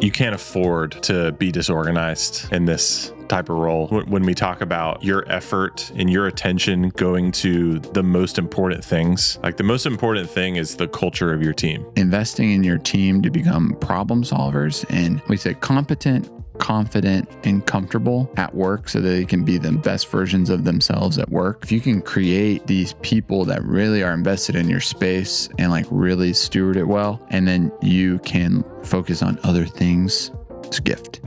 You can't afford to be disorganized in this type of role. When we talk about your effort and your attention going to the most important things, like the most important thing is the culture of your team. Investing in your team to become problem solvers, and we say competent, confident, and comfortable at work so that they can be the best versions of themselves at work. If you can create these people that really are invested in your space and like really steward it well, and then you can focus on other things, it's a gift.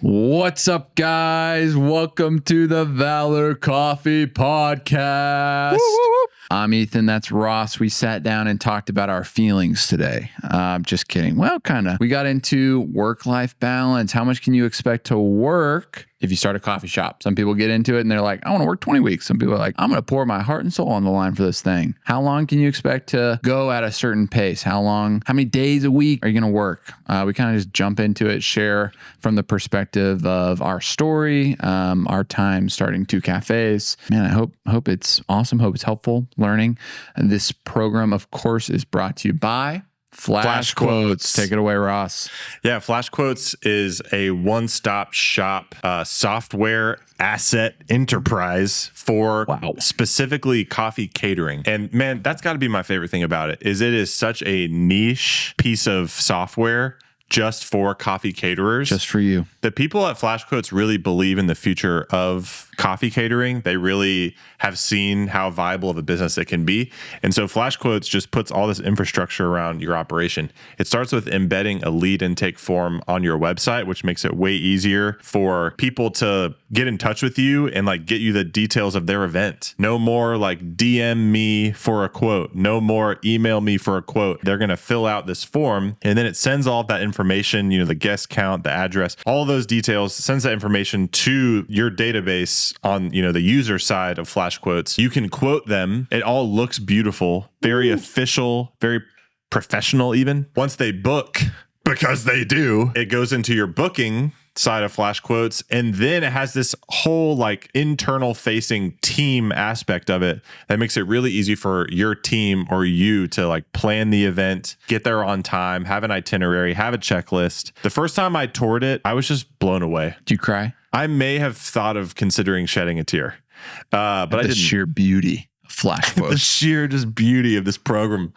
What's up, guys? Welcome to the Valor Coffee Podcast. Woo, woo, woo. I'm Ethan. That's Ross. We sat down and talked about our feelings today. Just kidding. Well, kind of. We got into work-life balance. How much can you expect to work if you start a coffee shop? Some people get into it and they're like, I want to work 20 weeks. Some people are like, I'm going to pour my heart and soul on the line for this thing. How long can you expect to go at a certain pace? How many days a week are you going to work? We kind of just jump into it, share from the perspective of our story, our time starting 2 cafes. Man, I hope it's awesome. Hope it's helpful learning. And this program, of course, is brought to you by Flash Quotes. Take it away, Ross. Yeah, Flash Quotes is a one-stop shop software asset enterprise for specifically coffee catering. And man, that's got to be my favorite thing about it is such a niche piece of software just for coffee caterers. Just for you. The people at Flash Quotes really believe in the future of coffee catering. They really have seen how viable of a business it can be. And so Flash Quotes just puts all this infrastructure around your operation. It starts with embedding a lead intake form on your website, which makes it way easier for people to get in touch with you and like get you the details of their event. No more like DM me for a quote. No more email me for a quote. They're going to fill out this form and then it sends all of that information, the guest count, the address, all those details, sends that information to your database on, the user side of Flash Quotes. You can quote them. It all looks beautiful, very official, very professional even. Once they book, because they do, it goes into your booking side of Flash Quotes, and then it has this whole like internal facing team aspect of it that makes it really easy for your team or you to like plan the event, get there on time, have an itinerary, have a checklist. The first time I toured it, I was just blown away. Did you cry? I may have thought of considering shedding a tear, but I didn't. Sheer beauty of Flash Quotes. The sheer just beauty of this program,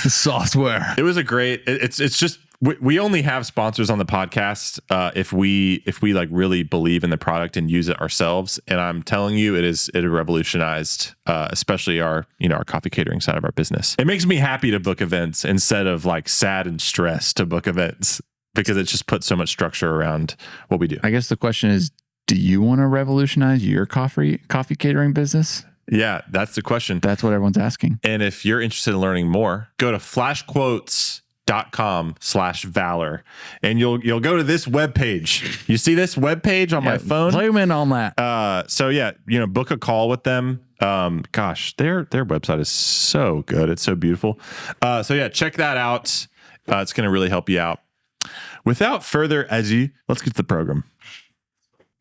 the software. It was a great. It's just. We only have sponsors on the podcast if we like really believe in the product and use it ourselves. And I'm telling you, it revolutionized, especially our coffee catering side of our business. It makes me happy to book events instead of like sad and stressed to book events because it just puts so much structure around what we do. I guess the question is, do you want to revolutionize your coffee catering business? Yeah, that's the question. That's what everyone's asking. And if you're interested in learning more, go to flashquotes.com/valor and you'll go to this webpage. You see this webpage on my phone? Zoom in on that. So yeah, book a call with them. Gosh, their website is so good. It's so beautiful. So yeah, check that out. It's going to really help you out. Without further ado, let's get to the program.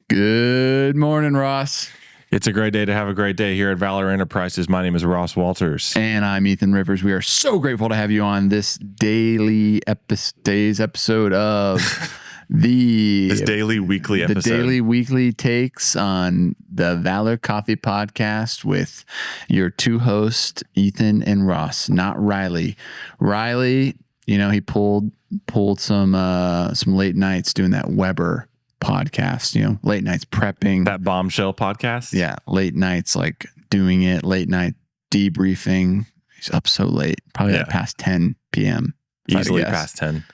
Good morning, Ross. It's a great day to have a great day here at Valor Enterprises. My name is Ross Walters. And I'm Ethan Rivers. We are so grateful to have you on this day's episode of this daily weekly episode. The daily weekly takes on the Valor Coffee Podcast with your 2 hosts, Ethan and Ross, not Riley. Riley, he pulled some late nights doing that Weber podcast, late nights prepping. That bombshell podcast? Yeah, late nights like doing it, late night debriefing. He's up so late, probably like past 10 p.m. Easily past 10.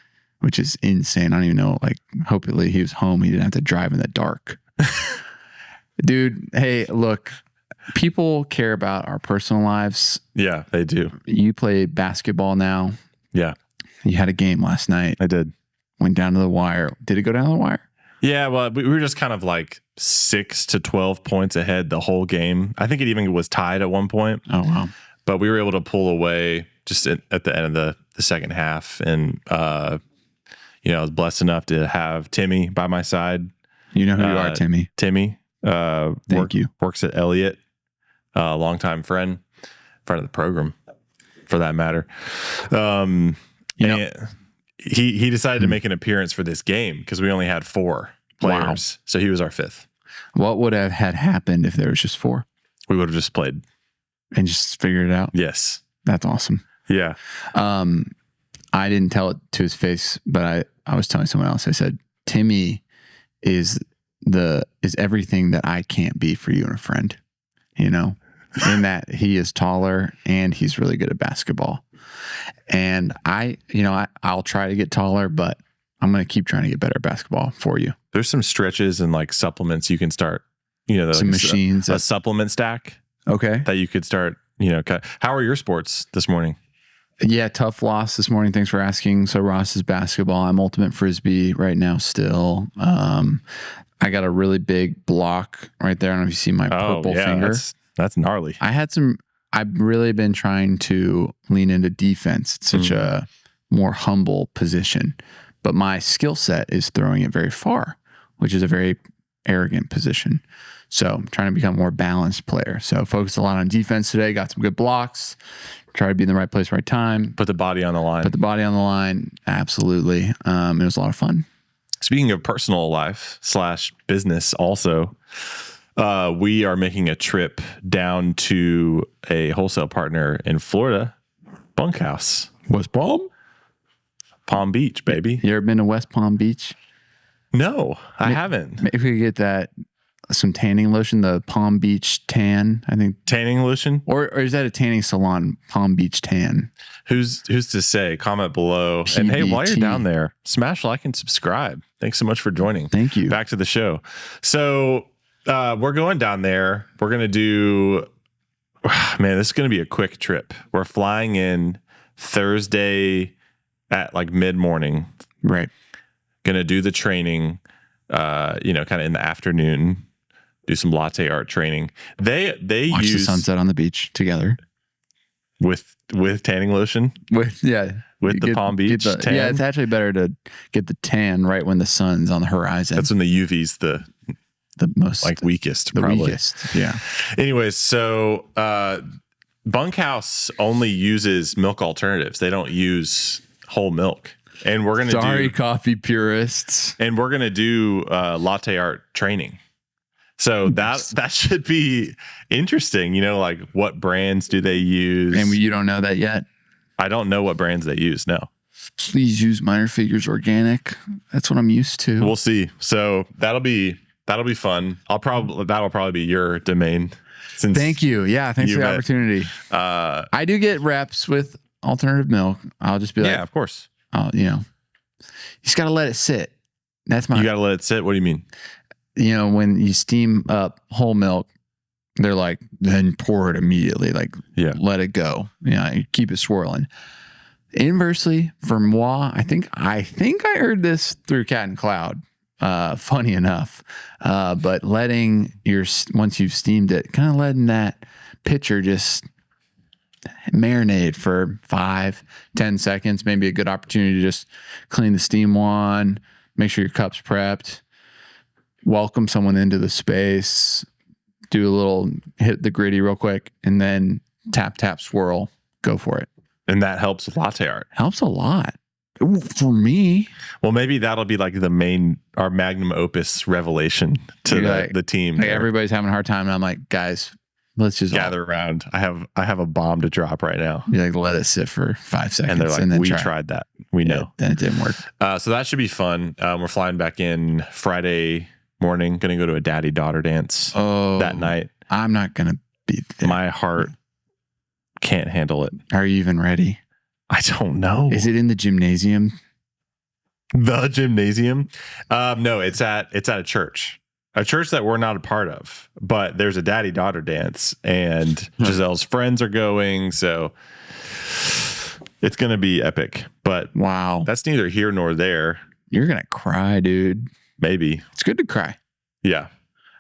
Which is insane. I don't even know, hopefully he was home. He didn't have to drive in the dark. Dude, hey, look, people care about our personal lives. Yeah, they do. You play basketball now. Yeah. You had a game last night. I did. Went down to the wire. Did it go down to the wire? Yeah, well, we were just kind of like 6 to 12 points ahead the whole game. I think it even was tied at one point. Oh, wow. But we were able to pull away just at the end of the second half. And, I was blessed enough to have Timmy by my side. You know who you are, Timmy. Timmy. Thank you. Works at Elliott, longtime friend of the program. for that matter. And he decided to make an appearance for this game because we only had 4 players. Wow. So he was our 5th. What would have had happened if there was just 4? We would have just played. And just figured it out? Yes. That's awesome. Yeah. I didn't tell it to his face, but I was telling someone else. I said, Timmy is everything that I can't be for you and a friend, in that he is taller and he's really good at basketball. And I'll try to get taller, but I'm going to keep trying to get better at basketball for you. There's some stretches and like supplements you can start, some machines, a supplement stack. Okay. That you could start, cut. How are your sports this morning? Yeah, tough loss this morning. Thanks for asking. So Ross is basketball. I'm ultimate frisbee right now still. I got a really big block right there. I don't know if you see my purple finger. That's gnarly. I've really been trying to lean into defense. It's such a more humble position. But my skill set is throwing it very far, which is a very arrogant position. So I'm trying to become a more balanced player. So focused a lot on defense today. Got some good blocks. Try to be in the right place, right time. Put the body on the line. Absolutely. It was a lot of fun. Speaking of personal life / business also, we are making a trip down to a wholesale partner in Florida, Bunkhouse. West Palm Beach, baby. You ever been to West Palm Beach? No, I haven't. Maybe we could get some tanning lotion, the Palm Beach Tan, I think. Tanning lotion? Or is that a tanning salon, Palm Beach Tan? Who's to say? Comment below. PBT. And hey, while you're down there, smash like and subscribe. Thanks so much for joining. Thank you. Back to the show. So we're going down there. We're going to do, man, this is going to be a quick trip. We're flying in Thursday at like mid-morning. Right. Going to do the training, kind of in the afternoon. Do some latte art training. They watch use the sunset on the beach together with tanning lotion. With the Palm Beach tan. Yeah, it's actually better to get the tan right when the sun's on the horizon. That's when the UV's the most weakest. The probably. weakest. Yeah. Anyways, so Bunkhouse only uses milk alternatives. They don't use whole milk. And we're gonna coffee purists. And we're gonna do latte art training. So that should be interesting. Like what brands do they use? And you don't know that yet? I don't know what brands they use. No. Please use Minor Figures Organic. That's what I'm used to. We'll see. So that'll be fun. That'll probably be your domain. Thank you. Yeah, thanks for the opportunity. I do get reps with alternative milk. I'll just be like, yeah, of course. You just got to let it sit. You got to let it sit. What do you mean? When you steam up whole milk, they're like, then pour it immediately. Like, let it go. You keep it swirling. Inversely, for moi, I think I heard this through Cat and Cloud. Funny enough, but once you've steamed it, kind of letting that pitcher just marinate for 5-10 seconds, maybe a good opportunity to just clean the steam wand, make sure your cup's prepped, welcome someone into the space, do a little hit the gritty real quick, and then tap, swirl, go for it. And that helps with latte art. Helps a lot. For me. Well, maybe that'll be like our magnum opus revelation to the team. Like everybody's having a hard time, and I'm like, guys, let's just gather around. I have a bomb to drop right now. You like let it sit for 5 seconds, and they're like, we tried that. We know. Then it didn't work. So that should be fun. We're flying back in Friday morning. Going to go to a daddy-daughter dance that night. I'm not going to be there. My heart can't handle it. Are you even ready? I don't know. Is it in the gymnasium? The gymnasium? No, it's at a church that we're not a part of, but there's a daddy-daughter dance and Giselle's friends are going. So it's going to be epic, but wow, that's neither here nor there. You're going to cry, dude. Maybe. It's good to cry. Yeah.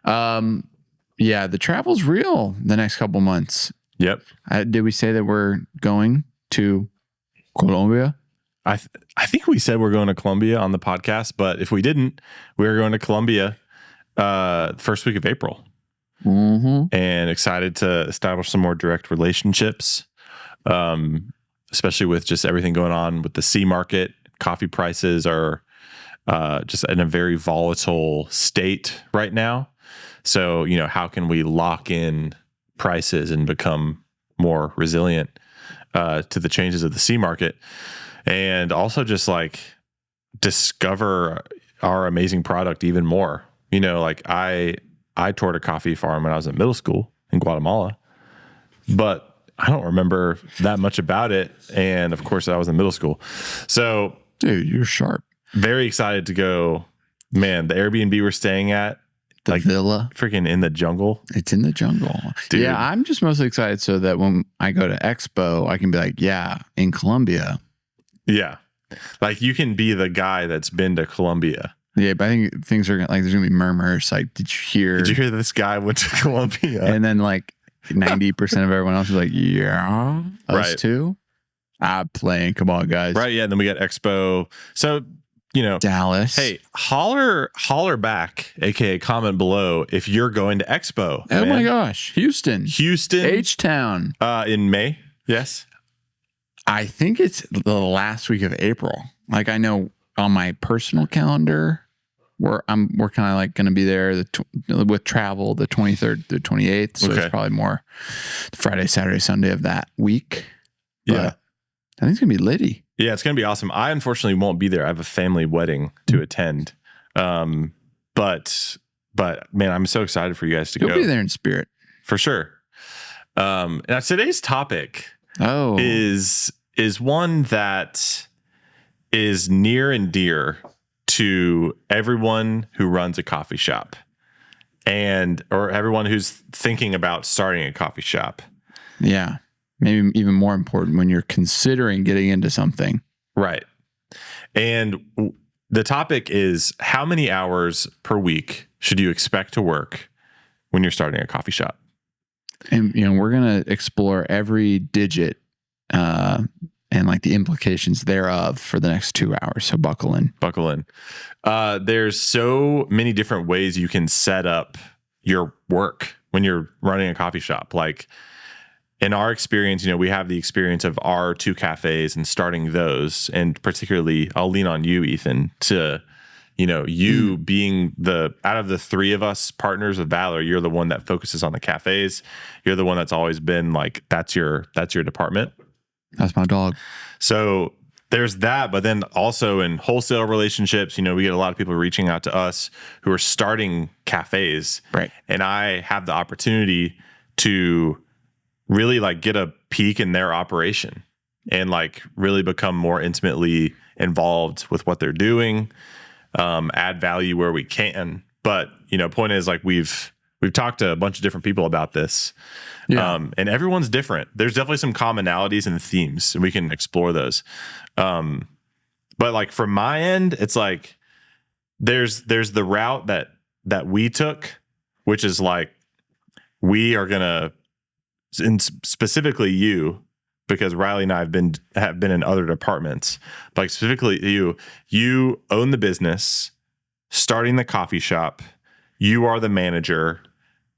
Yeah. The travel's real the next couple months. Yep. Did we say that we're going to Colombia? I think we said we're going to Colombia on the podcast, but if we didn't, we're going to Colombia first week of April. Mm-hmm. And excited to establish some more direct relationships. especially with just everything going on with the C market. Coffee prices are just in a very volatile state right now. So, how can we lock in prices and become more resilient to the changes of the C market? And also just like discover our amazing product even more. I toured a coffee farm when I was in middle school in Guatemala, but I don't remember that much about it. And of course, I was in middle school. So, dude, you're sharp. Very excited to go. Man, the Airbnb we're staying at, The villa. freaking in the jungle. It's in the jungle. Dude. Yeah, I'm just mostly excited so that when I go to Expo, I can be like, yeah, in Colombia. Yeah. Like you can be the guy that's been to Colombia. Yeah, but I think things are like, there's going to be murmurs. Like, did you hear this guy went to Colombia? And then like 90% of everyone else is like, yeah, us Right. too. I'm playing. Come on, guys. Right. Yeah. And then we got Expo. So, Dallas. hey, holler back, aka comment below if you're going to Expo. Oh man. my gosh. Houston. H-Town. In May. Yes. I think it's the last week of April. Like I know on my personal calendar, we're kind of like going to be there with travel the 23rd to 28th. So Okay. it's probably more Friday, Saturday, Sunday of that week. But Yeah. I think it's going to be litty. Yeah. It's going to be awesome. I unfortunately won't be there. I have a family wedding to attend. But man, I'm so excited for you guys to You'll go. be there in spirit. For sure. Now today's topic Oh, is one that is near and dear to everyone who runs a coffee shop or everyone who's thinking about starting a coffee shop. yeah. Maybe even more important when you're considering getting into something. Right. And the topic is, how many hours per week should you expect to work when you're starting a coffee shop? And, we're going to explore every digit and like the implications thereof for the next 2 hours. So buckle in. There's so many different ways you can set up your work when you're running a coffee shop. Like in our experience, we have the experience of our 2 cafes and starting those. And particularly, I'll lean on you, Ethan, to, you being out of the 3 of us partners of Valor, you're the one that focuses on the cafes. You're the one that's always been like, that's your department. That's my dog. So there's that, but then also in wholesale relationships, we get a lot of people reaching out to us who are starting cafes. Right. And I have the opportunity to really like get a peek in their operation and like really become more intimately involved with what they're doing, add value where we can. But, point is like we've talked to a bunch of different people about this. Yeah. And everyone's different. There's definitely some commonalities and themes, and we can explore those. But like from my end, it's like there's the route that we took, which is like we are gonna, and specifically you, because Riley and I have been in other departments, but like specifically you own the business, starting the coffee shop. You are the manager.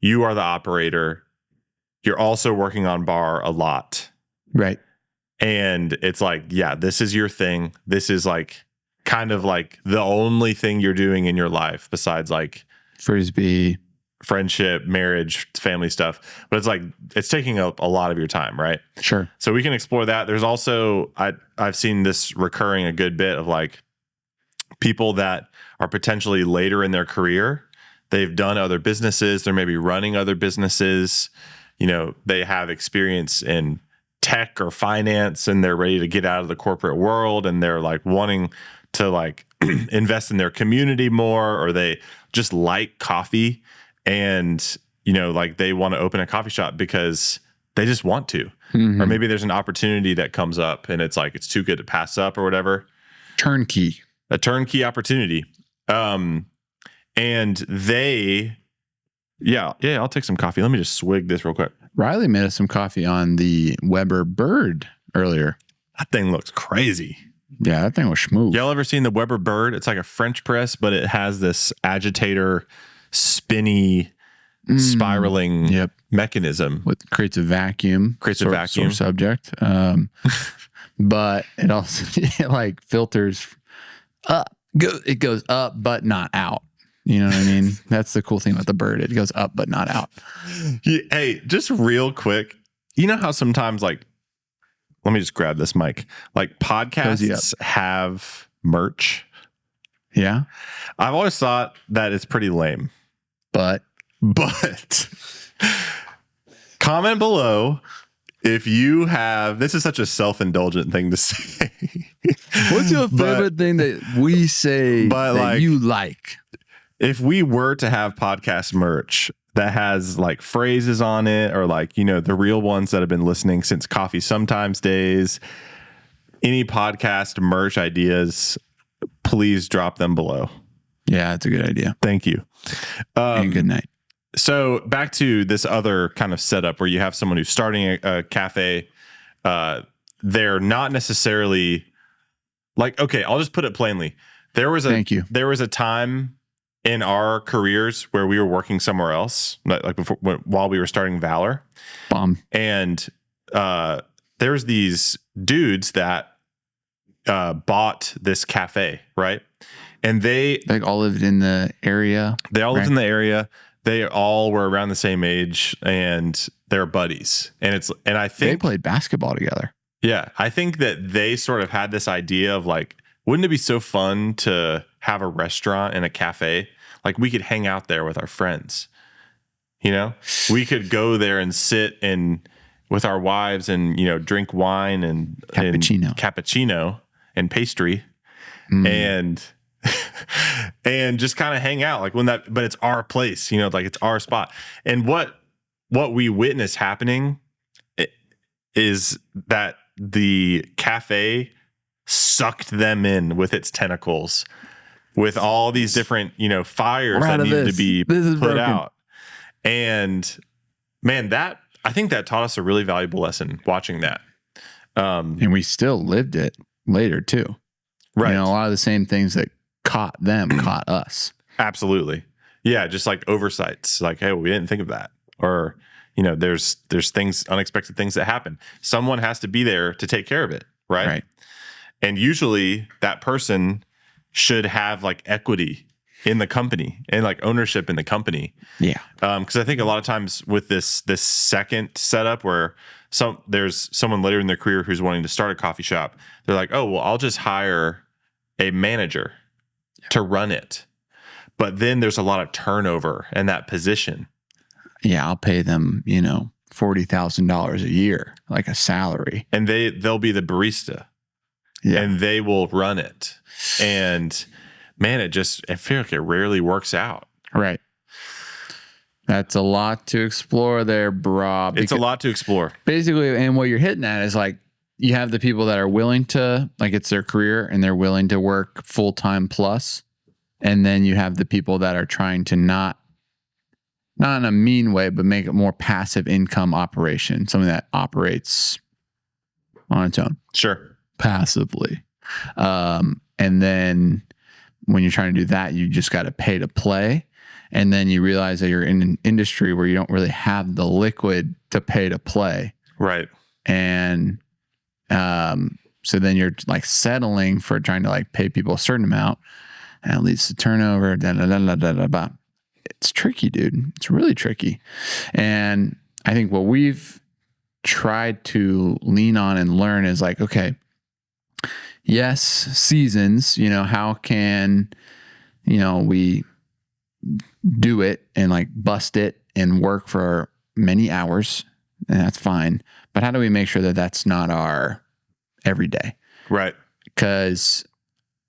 You are the operator. You're also working on bar a lot. Right. And it's like, yeah, this is your thing. This is like kind of like the only thing you're doing in your life besides like Frisbee, friendship, marriage, family stuff. But it's like, it's taking up a lot of your time, right? Sure. So we can explore that. There's also, I've seen this recurring a good bit of like people that are potentially later in their career. They've done other businesses. They're maybe running other businesses. They have experience in tech or finance and they're ready to get out of the corporate world and they're like wanting to like invest in their community more, or they just like coffee and, like they want to open a coffee shop because they just want to. Mm-hmm. Or maybe there's an opportunity that comes up and it's like, it's too good to pass up or whatever. Turnkey. A turnkey opportunity. And they, yeah, I'll take some coffee. Let me just swig this real quick. Riley made us some coffee on the Weber Bird earlier. That thing looks crazy. Yeah, that thing was smooth. Y'all ever seen the Weber Bird? It's like a French press, but it has this agitator, spinny, spiraling mechanism. What creates a vacuum. Creates a vacuum. Sore subject. but it also it like filters up. It goes up, but not out. You know what I mean? That's the cool thing about the bird. It goes up, but not out. Hey, just real quick. You know how sometimes like, let me just grab this mic. Like podcasts have merch. Yeah. I've always thought that it's pretty lame. But comment below if you have, this is such a self-indulgent thing to say. What's your favorite thing that we say that like, you like? If we were to have podcast merch that has like phrases on it, or like, you know, the real ones that have been listening since Coffee Sometimes days, any podcast merch ideas, please drop them below. Yeah, that's a good idea. Thank you. And good night. So back to this other kind of setup where you have someone who's starting a cafe. They're not necessarily like, okay, I'll just put it plainly. There was a time in our careers where we were working somewhere else, like before, while we were starting Valor. And there's these dudes that bought this cafe, right? And they like all lived in the area. They all lived in the area. They all were around the same age, and they're buddies. And I think they played basketball together. Yeah, I think that they sort of had this idea of like, wouldn't it be so fun to have a restaurant and a cafe? Like we could hang out there with our friends. You know, we could go there and sit and with our wives and, you know, drink wine and cappuccino and pastry and just kind of hang out like but it's our place, you know, like it's our spot. And what we witness happening is that the cafe sucked them in with its tentacles, with all these different, you know, fires that needed to be put out. And man, I think that taught us a really valuable lesson watching that. And we still lived it later too. Right. You know, a lot of the same things that caught them caught us. Absolutely. Yeah. Just like oversights, like, hey, we didn't think of that. Or, you know, there's things, unexpected things that happen. Someone has to be there to take care of it. Right. And usually that person should have like equity in the company and like ownership in the company. Yeah. Because I think a lot of times with this second setup where there's someone later in their career who's wanting to start a coffee shop, they're like, oh, well, I'll just hire a manager to run it. But then there's a lot of turnover in that position. Yeah, I'll pay them, you know, $40,000 a year, like a salary. And they'll be the barista. Yeah. And they will run it. And man, I feel like it rarely works out. Right. That's a lot to explore there, bro. It's a lot to explore. Basically, and what you're hitting at is like, you have the people that are willing to, like it's their career and they're willing to work full-time plus. And then you have the people that are trying to not in a mean way, but make it more passive income operation, something that operates on its own. Sure. Passively. And then when you're trying to do that, you just got to pay to play. And then you realize that you're in an industry where you don't really have the liquid to pay to play. Right. And so then you're like settling for trying to like pay people a certain amount, and it leads to turnover. It's tricky, dude. It's really tricky. And I think what we've tried to lean on and learn is like, okay, yes, seasons, you know, how can, you know, we do it and like bust it and work for many hours, and that's fine. But how do we make sure that that's not our everyday? Right. Because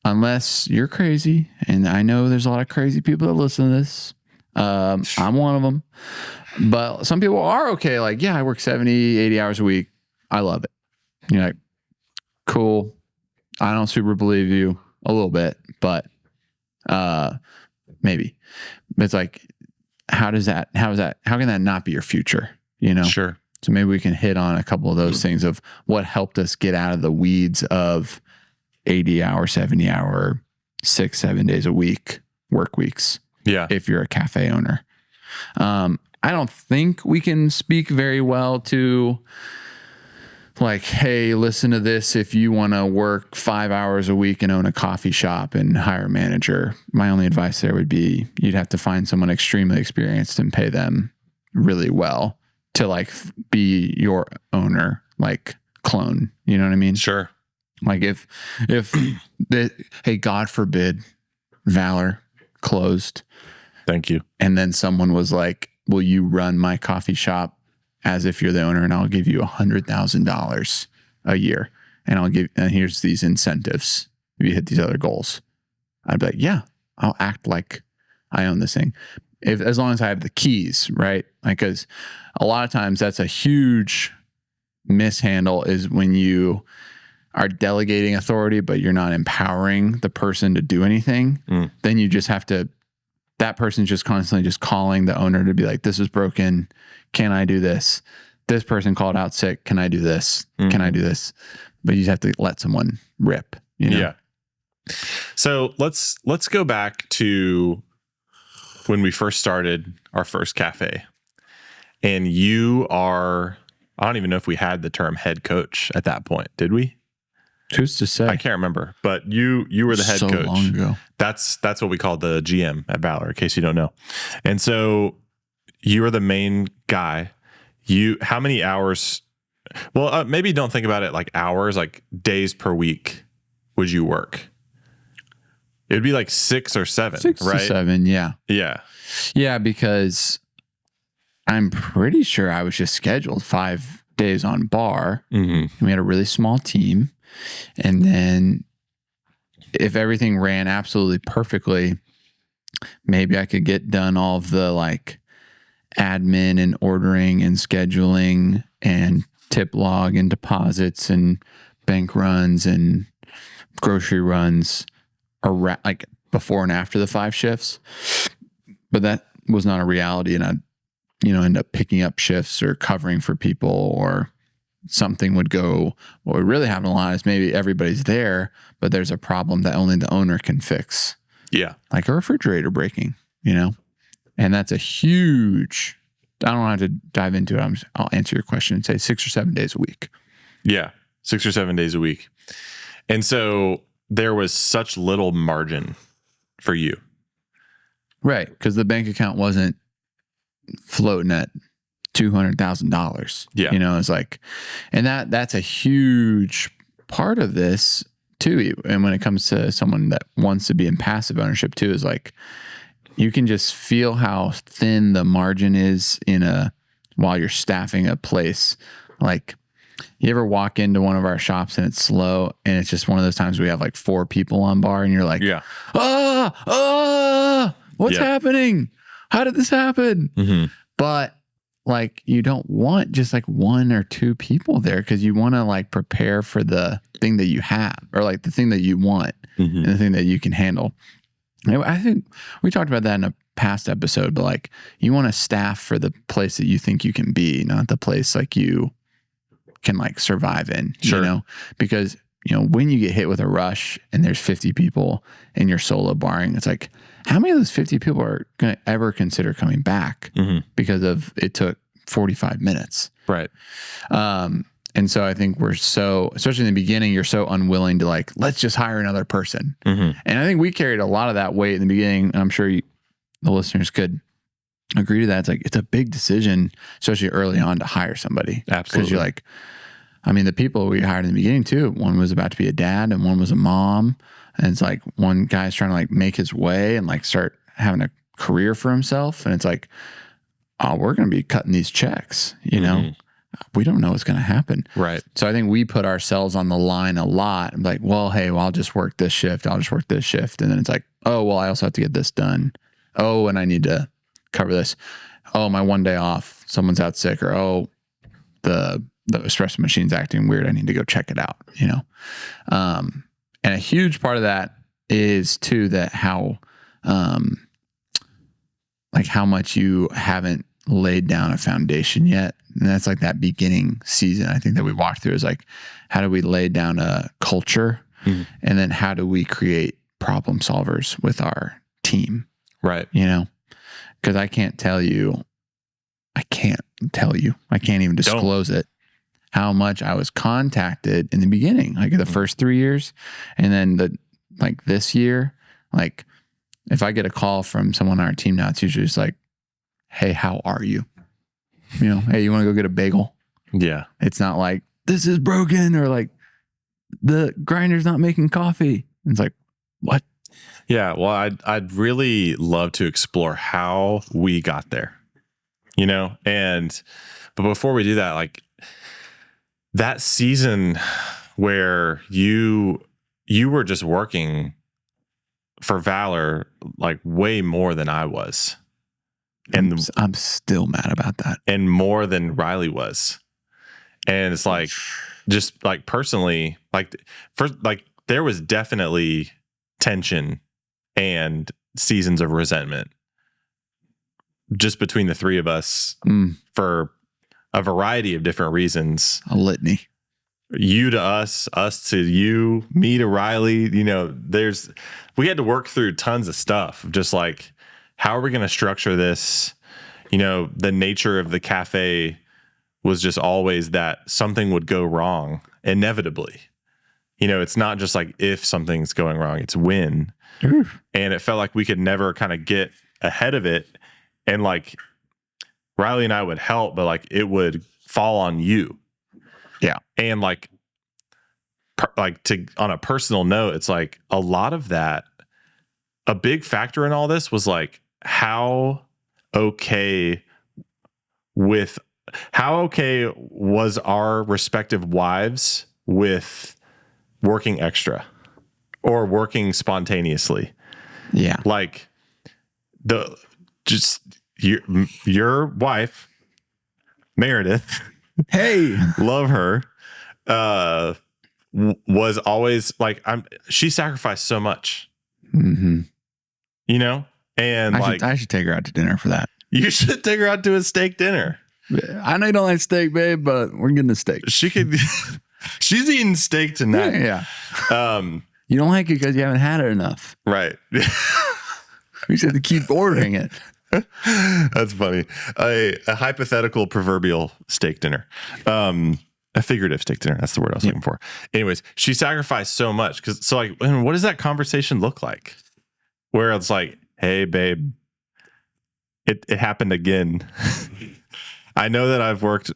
unless you're crazy, and I know there's a lot of crazy people that listen to this, I'm one of them, but some people are okay. Like, yeah, I work 70, 80 hours a week. I love it. You're like, cool. I don't super believe you a little bit, but maybe. But it's like, how can that not be your future? You know? Sure. So maybe we can hit on a couple of those things of what helped us get out of the weeds of 80 hour, 70 hour, 6-7 days a week work weeks. Yeah. If you're a cafe owner. I don't think we can speak very well to like, hey, listen to this. If you want to work 5 hours a week and own a coffee shop and hire a manager, my only advice there would be you'd have to find someone extremely experienced and pay them really well to like be your owner, like clone. You know what I mean? Sure. Like if hey, God forbid, Valor closed. Thank you. And then someone was like, will you run my coffee shop as if you're the owner, and I'll give you $100,000 a year, and here's these incentives if you hit these other goals. I'd be like, yeah, I'll act like I own this thing, as long as I have the keys, right? Like, because a lot of times that's a huge mishandle is when you are delegating authority, but you're not empowering the person to do anything. Then you just have to. That person's just constantly just calling the owner to be like, this is broken. Can I do this? This person called out sick. Can I do this? Can I do this? But you just have to let someone rip, you know? Yeah. So let's go back to when we first started our first cafe. And you are, I don't even know if we had the term head coach at that point. Did we? Who's to say? I can't remember, but you were the head so coach. Long ago. That's what we call the GM at Valor, in case you don't know. And so you were the main guy. How many hours? Well, maybe don't think about it like hours, like days per week would you work? It would be like 6 or 7, 6 right? to 7, yeah. Yeah. Yeah, because I'm pretty sure I was just scheduled 5 days on bar. And we had a really small team. And then if everything ran absolutely perfectly, maybe I could get done all of the like admin and ordering and scheduling and tip log and deposits and bank runs and grocery runs around, like before and after the 5 shifts. But that was not a reality. And I'd, end up picking up shifts or covering for people, or something would go. What would really happen a lot is maybe everybody's there, but there's a problem that only the owner can fix. Yeah. Like a refrigerator breaking, and that's a huge, I don't have to dive into it. I'll answer your question and say 6 or 7 days a week. Yeah. 6 or 7 days a week. And so there was such little margin for you. Right. Because the bank account wasn't floating at $200,000. Yeah. It's like, and that's a huge part of this too. And when it comes to someone that wants to be in passive ownership too, is like, you can just feel how thin the margin is while you're staffing a place. Like, you ever walk into one of our shops and it's slow, and it's just one of those times we have like 4 people on bar, and you're like, what's happening? How did this happen? But like, you don't want just like 1 or 2 people there, because you want to like prepare for the thing that you have, or like the thing that you want and the thing that you can handle. And I think we talked about that in a past episode, but like, you want to staff for the place that you think you can be, not the place like you can like survive in, because when you get hit with a rush and there's 50 people and you're solo barring, it's like, how many of those 50 people are going to ever consider coming back because of it took 45 minutes? Right. And so I think especially in the beginning, you're so unwilling to like, let's just hire another person. And I think we carried a lot of that weight in the beginning. And I'm sure the listeners could agree to that. It's like, it's a big decision, especially early on, to hire somebody. Absolutely. Because you're like, the people we hired in the beginning too, one was about to be a dad and one was a mom. And it's like, one guy's trying to like make his way and like start having a career for himself. And it's like, oh, we're going to be cutting these checks, we don't know what's going to happen. Right. So I think we put ourselves on the line a lot. I'm like, well, hey, I'll just work this shift. I'll just work this shift. And then it's like, oh, well, I also have to get this done. Oh, and I need to cover this. Oh, my 1 day off, someone's out sick, or, oh, the espresso machine's acting weird. I need to go check it out, and a huge part of that is too that how much you haven't laid down a foundation yet. And that's like that beginning season, I think, that we walked through, is like, how do we lay down a culture? And then how do we create problem solvers with our team? Right. Because I can't even disclose it, how much I was contacted in the beginning, like the first 3 years. And then this year, like if I get a call from someone on our team now, it's usually just like, hey, how are you? Hey, you want to go get a bagel? Yeah. It's not like, this is broken, or like the grinder's not making coffee. It's like, what? Yeah. Well, I'd really love to explore how we got there, but before we do that, like that season where you were just working for Valor, like way more than I was. And I'm still mad about that. And more than Riley was. And it's like, just like personally, like first, like there was definitely tension and seasons of resentment just between the three of us for a variety of different reasons. A litany. You to us to you, me to Riley. We had to work through tons of stuff. Just like, how are we going to structure this? The nature of the cafe was just always that something would go wrong inevitably. It's not just like if something's going wrong, it's when. Oof. And it felt like we could never kind of get ahead of it. And like Riley and I would help, but like it would fall on you. Yeah. And like on a personal note, it's like a lot of that, a big factor in all this was like how okay was our respective wives with working extra or working spontaneously. Yeah. Like your wife, Meredith, hey, love her, was always like, she sacrificed so much, and I should take her out to dinner for that. You should take her out to a steak dinner. I know you don't like steak, babe, but we're getting a steak. She could, she's eating steak tonight. Yeah. You don't like it because you haven't had it enough. Right. We should have to keep ordering it. That's funny. A hypothetical proverbial steak dinner. A figurative steak dinner. That's the word I was looking for. Anyways, she sacrificed so much. What does that conversation look like? Where it's like, hey, babe, it happened again. I know that I've worked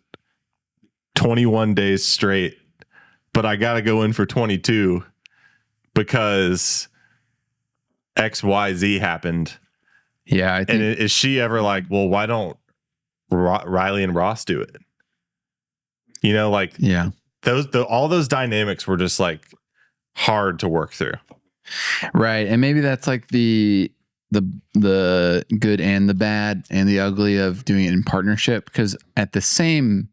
21 days straight, but I got to go in for 22 because XYZ happened. Yeah. And is she ever like, well, why don't Riley and Ross do it? Yeah. All those dynamics were just like hard to work through. Right. And maybe that's like the good and the bad and the ugly of doing it in partnership, because at the same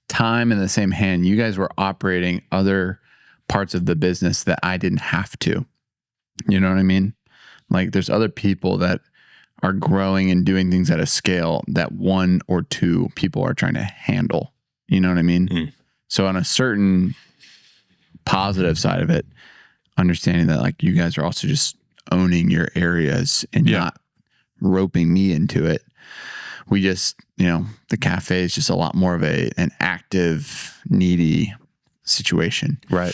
time, in the same hand, you guys were operating other parts of the business that I didn't have to. You know what I mean? Like there's other people that are growing and doing things at a scale that one or two people are trying to handle. You know what I mean? Mm. So on a certain positive side of it, understanding that like you guys are also just owning your areas and not roping me into it. We just, the cafe is just a lot more of an active, needy situation. Right.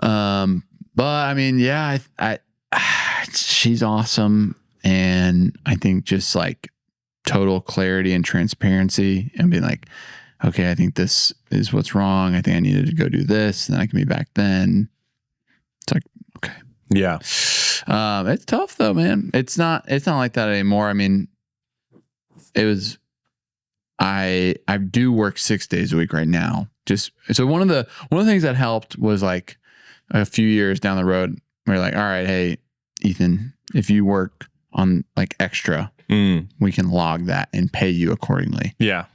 But I mean, yeah, she's awesome. And I think just like total clarity and transparency and being like, okay, I think this is what's wrong. I think I needed to go do this and I can be back then. It's like, okay. Yeah. It's tough though, man. It's not like that anymore. I mean, I do work 6 days a week right now. Just so one of the things that helped was like a few years down the road, we're like, all right, hey, Ethan, if you work on like extra, we can log that and pay you accordingly. Yeah.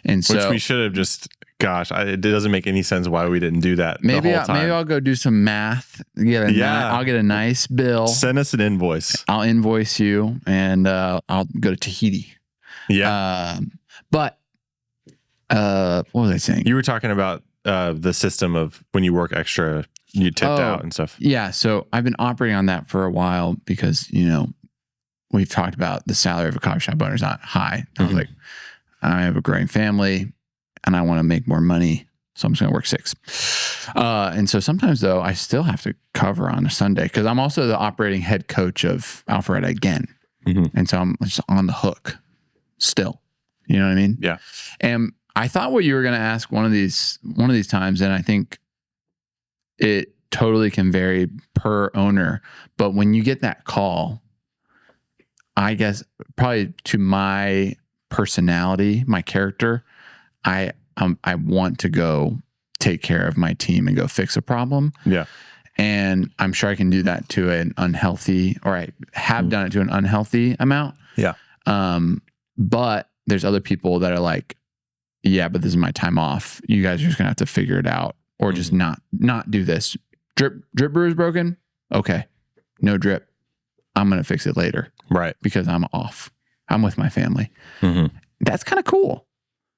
And so, which we should have just, it doesn't make any sense why we didn't do that. Maybe I'll go do some math. I'll get a nice bill. Send us an invoice. I'll invoice you and I'll go to Tahiti. Yeah. But what was I saying? You were talking about the system of when you work extra, you tipped out and stuff. Yeah. So I've been operating on that for a while because, we've talked about the salary of a coffee shop owner is not high. I was like, I have a growing family and I want to make more money. So I'm just going to work 6. And so sometimes though, I still have to cover on a Sunday because I'm also the operating head coach of Alpharetta again. And so I'm just on the hook still, you know what I mean? Yeah. And I thought what you were going to ask one of these times, and I think it totally can vary per owner, but when you get that call, I guess probably to my personality, my character, I want to go take care of my team and go fix a problem. Yeah. And I'm sure I can do that to an unhealthy, or I have done it to an unhealthy amount. Yeah. But there's other people that are like, yeah, but this is my time off. You guys are just gonna have to figure it out, or just not do this. Drip brew is broken. Okay. No drip. I'm gonna fix it later. Right. Because I'm off. I'm with my family. That's kind of cool.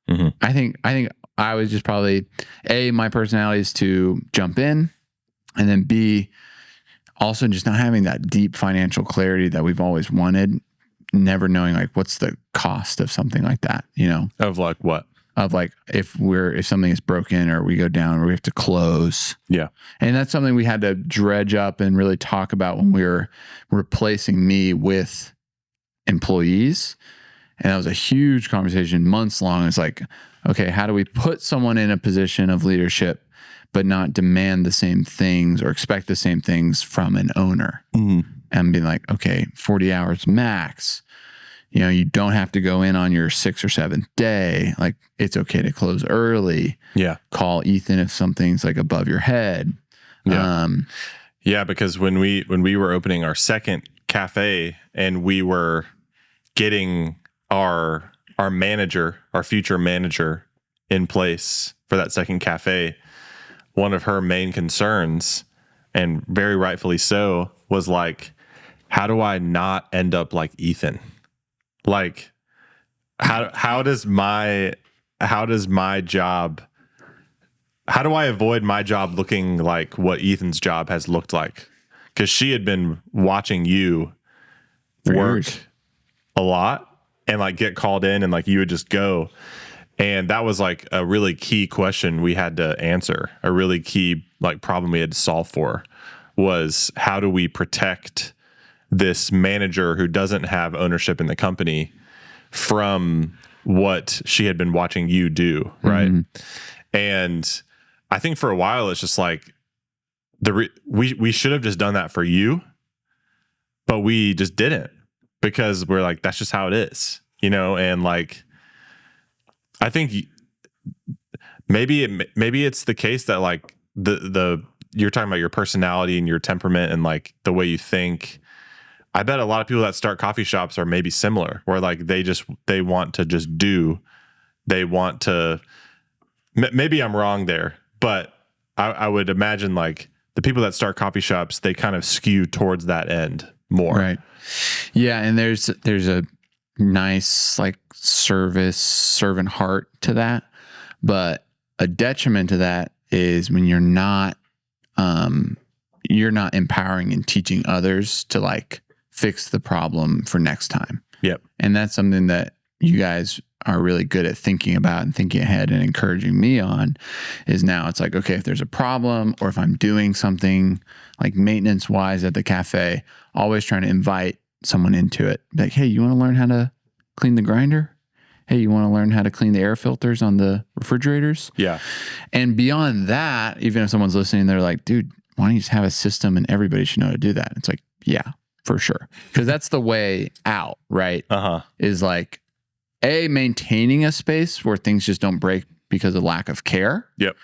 I think I was just probably A, my personality is to jump in, and then B, also just not having that deep financial clarity that we've always wanted, never knowing like what's the cost of something like that, you know? Of like what? Of like if something is broken or we go down or we have to close. Yeah. And that's something we had to dredge up and really talk about when we were replacing me with employees. And that was a huge conversation, months long. It's like, okay, how do we put someone in a position of leadership, but not demand the same things or expect the same things from an owner? And being like, okay, 40 hours max. You know, you don't have to go in on your 6th or 7th day. Like, it's okay to close early. Yeah. Call Ethan if something's like above your head. Yeah. Yeah, because when we were opening our second cafe and we were getting our manager, our future manager in place for that second cafe, one of her main concerns, and very rightfully so, was like, how do I not end up like Ethan? Like, how does my job, how do I avoid my job looking like what Ethan's job has looked like? Because she had been watching you work a lot and like get called in and like you would just go. And that was like a really key question we had to answer. A really key like problem we had to solve for was, how do we protect this manager who doesn't have ownership in the company from what she had been watching you do, right? And I think for a while it's just like we should have just done that for you, but we just didn't, because we're like, that's just how it is, you know? And like, I think maybe it's the case that like the you're talking about your personality and your temperament and like the way you think. I bet a lot of people that start coffee shops are maybe similar, where like they want to just do, they want to, maybe I'm wrong there, but I would imagine like the people that start coffee shops, they kind of skew towards that end more. Right. Yeah. And there's a nice like servant heart to that. But a detriment to that is when you're not empowering and teaching others to like fix the problem for next time. Yep. And that's something that you guys are really good at thinking about and thinking ahead and encouraging me on. Is now it's like, okay, if there's a problem or if I'm doing something like maintenance wise at the cafe, always trying to invite someone into it. Like, hey, you want to learn how to clean the grinder? Hey, you want to learn how to clean the air filters on the refrigerators? Yeah. And beyond that, even if someone's listening, they're like, dude, why don't you just have a system and everybody should know how to do that? It's like, yeah, for sure. Because that's the way out, right? Is like, maintaining a space where things just don't break because of lack of care. Yep.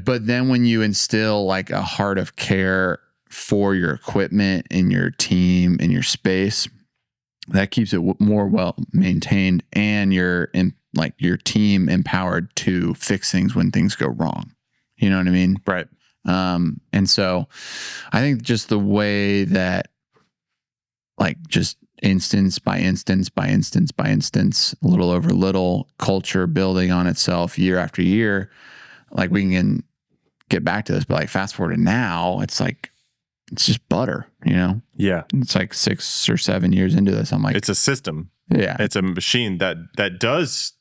But then when you instill like a heart of care for your equipment and your team and your space, that keeps it more well maintained, and your team empowered to fix things when things go wrong. You know what I mean? Right. And so I think just the way that like just instance by instance by instance by instance, little over little, culture building on itself year after year, like we can get back to this, but like fast forward to now, it's like, it's just butter, you know? Yeah. It's like 6 or 7 years into this. I'm like, it's a system. Yeah. It's a machine that does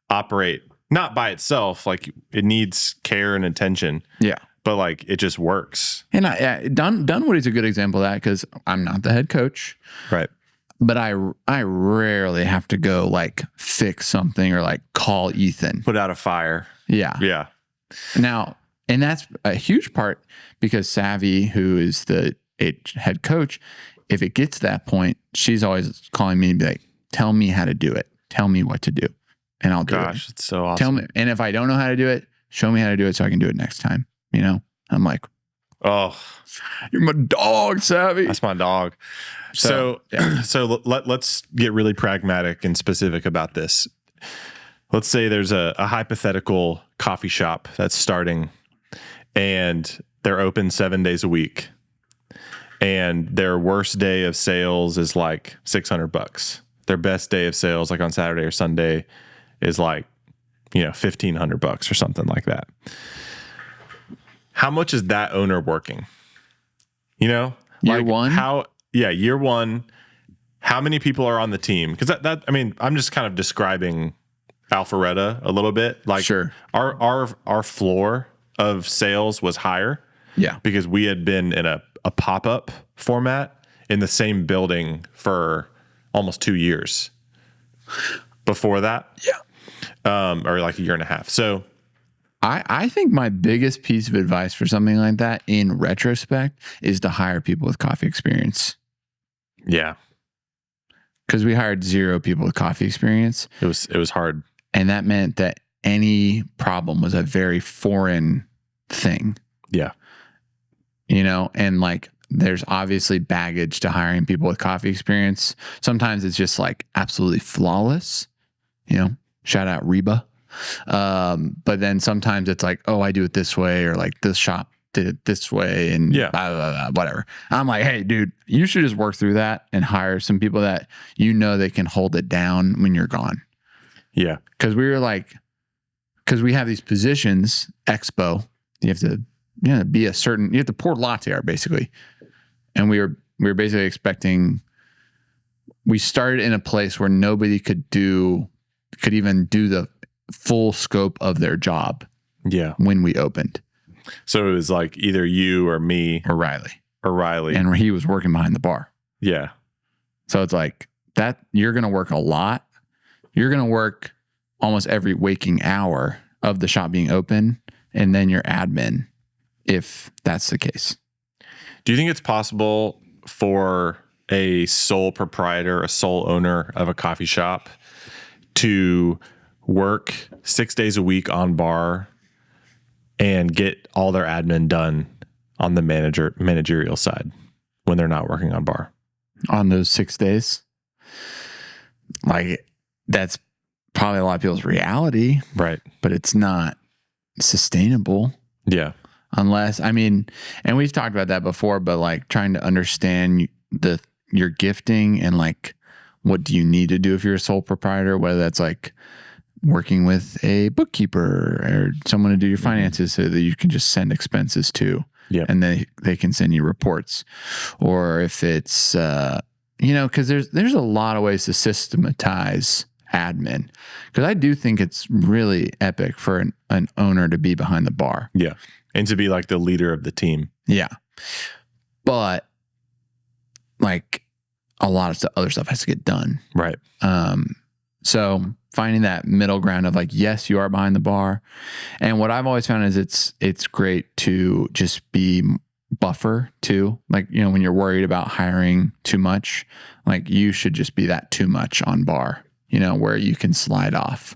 operate not by itself. Like it needs care and attention. Yeah. But like it just works. And Dunwoody's a good example of that because I'm not the head coach. Right. But I rarely have to go like fix something or like call Ethan. Put out a fire. Yeah. Yeah. Now, and that's a huge part because Savvy, who is the head coach, if it gets to that point, she's always calling me and be like, tell me how to do it. Tell me what to do. And I'll do it. Gosh, it's so awesome. Tell me. And if I don't know how to do it, show me how to do it so I can do it next time. You know, I'm like, oh, you're my dog, Savvy. That's my dog. So let's get really pragmatic and specific about this. Let's say there's a hypothetical coffee shop that's starting and they're open 7 days a week and their worst day of sales is like $600. Their best day of sales, like on Saturday or Sunday, is like, $1,500 or something like that. How much is that owner working? Year one? Year one. How many people are on the team? Because I'm just kind of describing Alpharetta a little bit. Like, sure. Our floor of sales was higher. Yeah. Because we had been in a pop-up format in the same building for almost 2 years before that. Yeah. Or like a year and a half. So I think my biggest piece of advice for something like that in retrospect is to hire people with coffee experience. Yeah. Because we hired 0 people with coffee experience. It was hard. And that meant that any problem was a very foreign thing. Yeah. And like there's obviously baggage to hiring people with coffee experience. Sometimes it's just like absolutely flawless, shout out Reba. But then sometimes it's like, oh, I do it this way, or like this shop did it this way, and blah, blah, blah, whatever. I'm like, hey, dude, you should just work through that and hire some people that they can hold it down when you're gone. Yeah. Because we have these positions, expo. You have to be you have to pour latte art basically. And we were basically expecting, we started in a place where nobody could even do the full scope of their job. Yeah. When we opened. So it was like either you or me or Riley. And he was working behind the bar. Yeah. So it's like that you're going to work a lot. You're going to work almost every waking hour of the shop being open, and then your admin, if that's the case. Do you think it's possible for a sole proprietor, a sole owner of a coffee shop to work 6 days a week on bar and get all their admin done on the managerial side when they're not working on bar? On those 6 days? Like, that's probably a lot of people's reality. Right. But it's not sustainable. Yeah. Unless, and we've talked about that before, but like trying to understand your gifting and like, what do you need to do if you're a sole proprietor, whether that's like working with a bookkeeper or someone to do your finances so that you can just send expenses to, and they can send you reports, or if it's, because there's a lot of ways to systematize admin, because I do think it's really epic for an owner to be behind the bar. Yeah. And to be like the leader of the team. Yeah. But like a lot of other stuff has to get done. Right. So finding that middle ground of like, yes, you are behind the bar. And what I've always found is it's great to just be buffer too. Like, when you're worried about hiring too much, like you should just be that too much on bar, where you can slide off.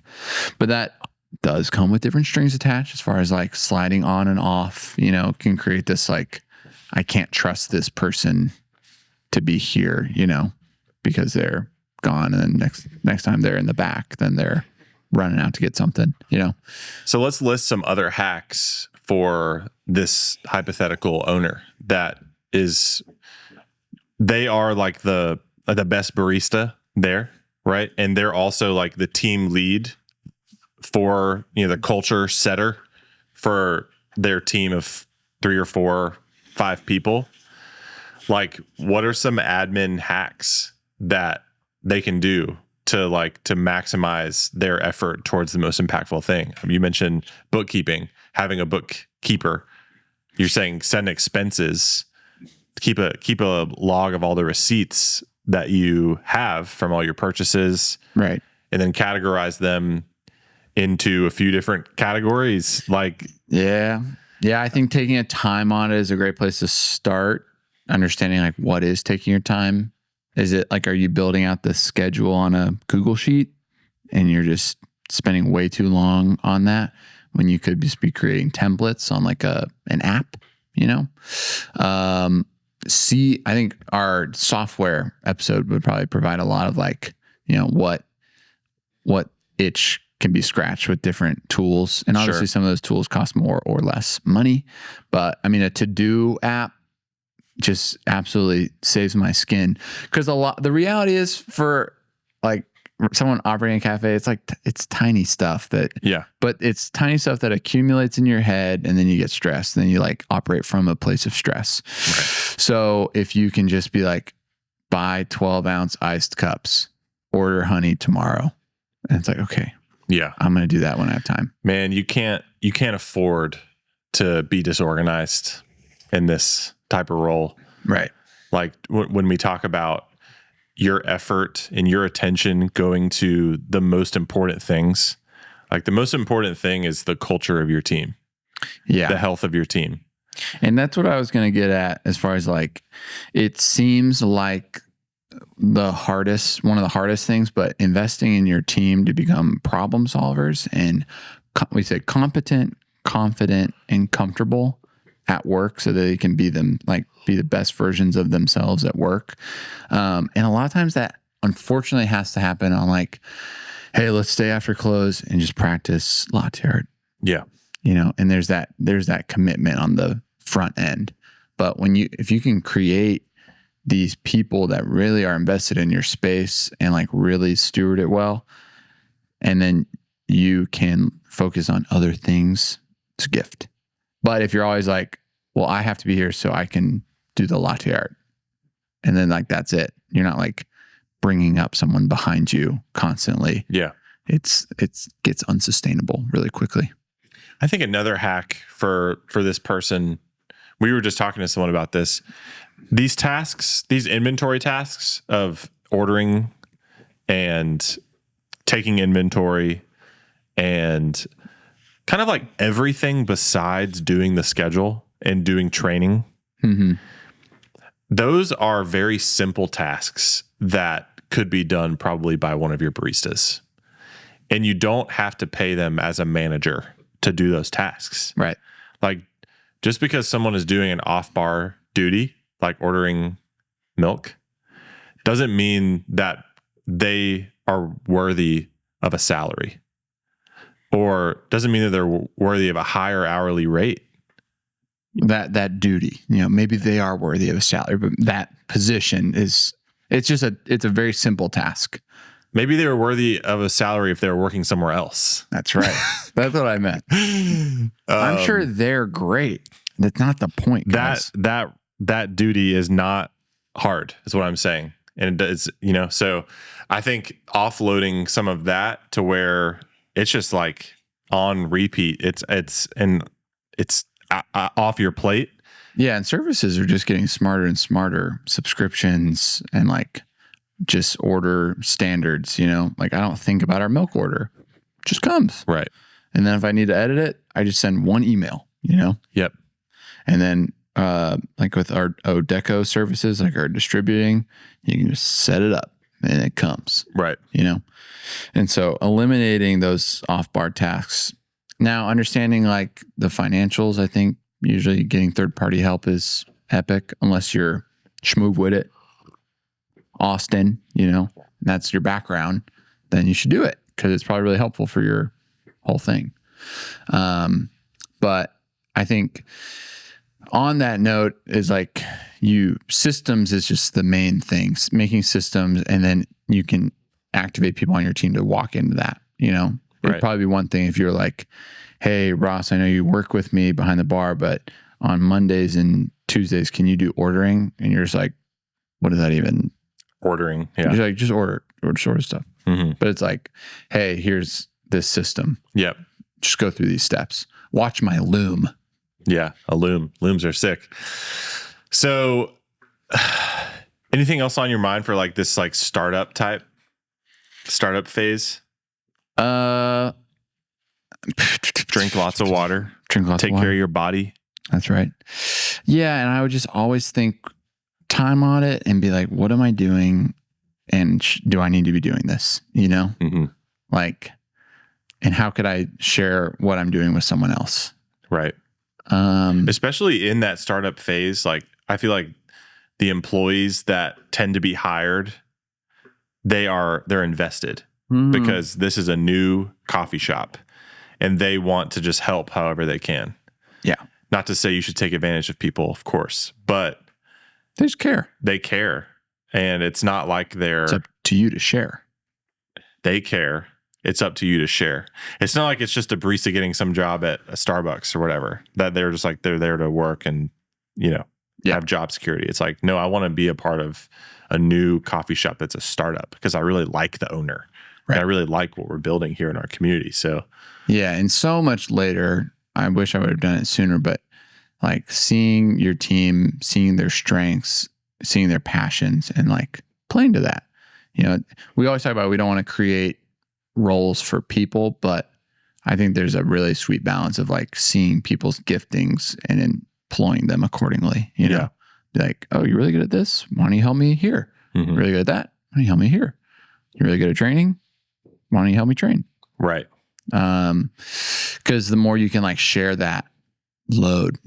But that does come with different strings attached as far as like sliding on and off, can create this like, I can't trust this person to be here, because they're gone. And then next time they're in the back, then they're running out to get something, So let's list some other hacks for this hypothetical owner that is, they are like the best barista there, right? And they're also like the team lead for, the culture setter for their team of 3 or 4, 5 people. Like, what are some admin hacks that they can do to maximize their effort towards the most impactful thing. You mentioned bookkeeping, having a bookkeeper. You're saying send expenses, keep a log of all the receipts that you have from all your purchases, right? And then categorize them into a few different categories. Yeah, I think taking a time on it is a great place to start. Understanding like what is taking your time. Is it like, are you building out the schedule on a Google sheet and you're just spending way too long on that when you could just be creating templates on like an app, I think our software episode would probably provide a lot of what itch can be scratched with different tools. And obviously some of those tools cost more or less money, but I mean, a to-do app just absolutely saves my skin. Cause the reality is for like someone operating a cafe, it's tiny stuff but it's tiny stuff that accumulates in your head and then you get stressed and then you like operate from a place of stress. Right. So if you can just be like, buy 12-ounce iced cups, order honey tomorrow. And it's like, okay, yeah, I'm going to do that when I have time. Man, you can't afford to be disorganized in this type of role. Right. Like when we talk about your effort and your attention going to the most important things, like the most important thing is the culture of your team. Yeah. The health of your team. And that's what I was going to get at as far as like, it seems like one of the hardest things, but investing in your team to become problem solvers and we say competent, confident, and comfortable at work so that they can be the best versions of themselves at work. And a lot of times that unfortunately has to happen on like, hey, let's stay after close and just practice latte art. Yeah. And there's that commitment on the front end. But if you can create these people that really are invested in your space and like really steward it well, and then you can focus on other things, it's a gift. But if you're always like, well, I have to be here so I can do the latte art, and then like that's it, you're not like bringing up someone behind you constantly. Yeah, it gets unsustainable really quickly. I think another hack for this person, we were just talking to someone about this. These tasks, these inventory tasks of ordering and taking inventory and kind of like everything besides doing the schedule and doing training. Mm-hmm. Those are very simple tasks that could be done probably by one of your baristas. And you don't have to pay them as a manager to do those tasks. Right. Like just because someone is doing an off-bar duty, like ordering milk, doesn't mean that they are worthy of a salary or doesn't mean that they're worthy of a higher hourly rate. That duty, maybe they are worthy of a salary, but that position it's a very simple task. Maybe they were worthy of a salary if they were working somewhere else. That's right. That's what I meant. I'm sure they're great. That's not the point, guys. That duty is not hard, is what I'm saying. And it's, so I think offloading some of that to where it's just like on repeat, it's off your plate. Yeah. And services are just getting smarter and smarter. Subscriptions and like just order standards, like I don't think about our milk order. It just comes. Right. And then if I need to edit it, I just send one email, Yep. And then like with our Odeco services, like our distributing, you can just set it up and it comes. Right. And so eliminating those off-bar tasks. Now, understanding like the financials, I think usually getting third-party help is epic unless you're Schmoove with it. Austin, and that's your background, then you should do it because it's probably really helpful for your whole thing. But I think on that note is like systems is just the main thing, making systems, and then you can activate people on your team to walk into that, It'd probably be one thing if you're like, hey, Ross, I know you work with me behind the bar, but on Mondays and Tuesdays, can you do ordering? And you're just like, what does that even... Ordering, yeah. You're like, just order stuff. But it's like, hey, here's this system. Yep. Just go through these steps. Watch my loom. Yeah, a loom. Looms are sick. So anything else on your mind for like this like startup phase? Drink lots of water. Take care of your body. That's right. Yeah, and I would just always think time audit and be like, what am I doing? And do I need to be doing this? You know, like, and how could I share what I'm doing with someone else? Right. Especially in that startup phase, like I feel like the employees that tend to be hired, they're invested because this is a new coffee shop and they want to just help however they can. Yeah. Not to say you should take advantage of people, of course, but they just care. They care. And it's not like it's up to you to share. They care. It's up to you to share. It's not like it's just a barista getting some job at a Starbucks or whatever, that they're just like, they're there to work and, you know, have job security. It's like, no, I want to be a part of a new coffee shop that's a startup because I really like the owner. Right. And I really like what we're building here in our community. So, yeah. And so much later, I wish I would have done it sooner, but like seeing your team, seeing their strengths, seeing their passions and like playing to that. You know, we always talk about we don't want to create roles for people, but I think there's a really sweet balance of like seeing people's giftings and employing them accordingly. You know, like, oh, you're really good at this. Why don't you help me here? You're really good at that. Why don't you help me here? You're really good at training. Why don't you help me train? Right. Because the more you can like share that load,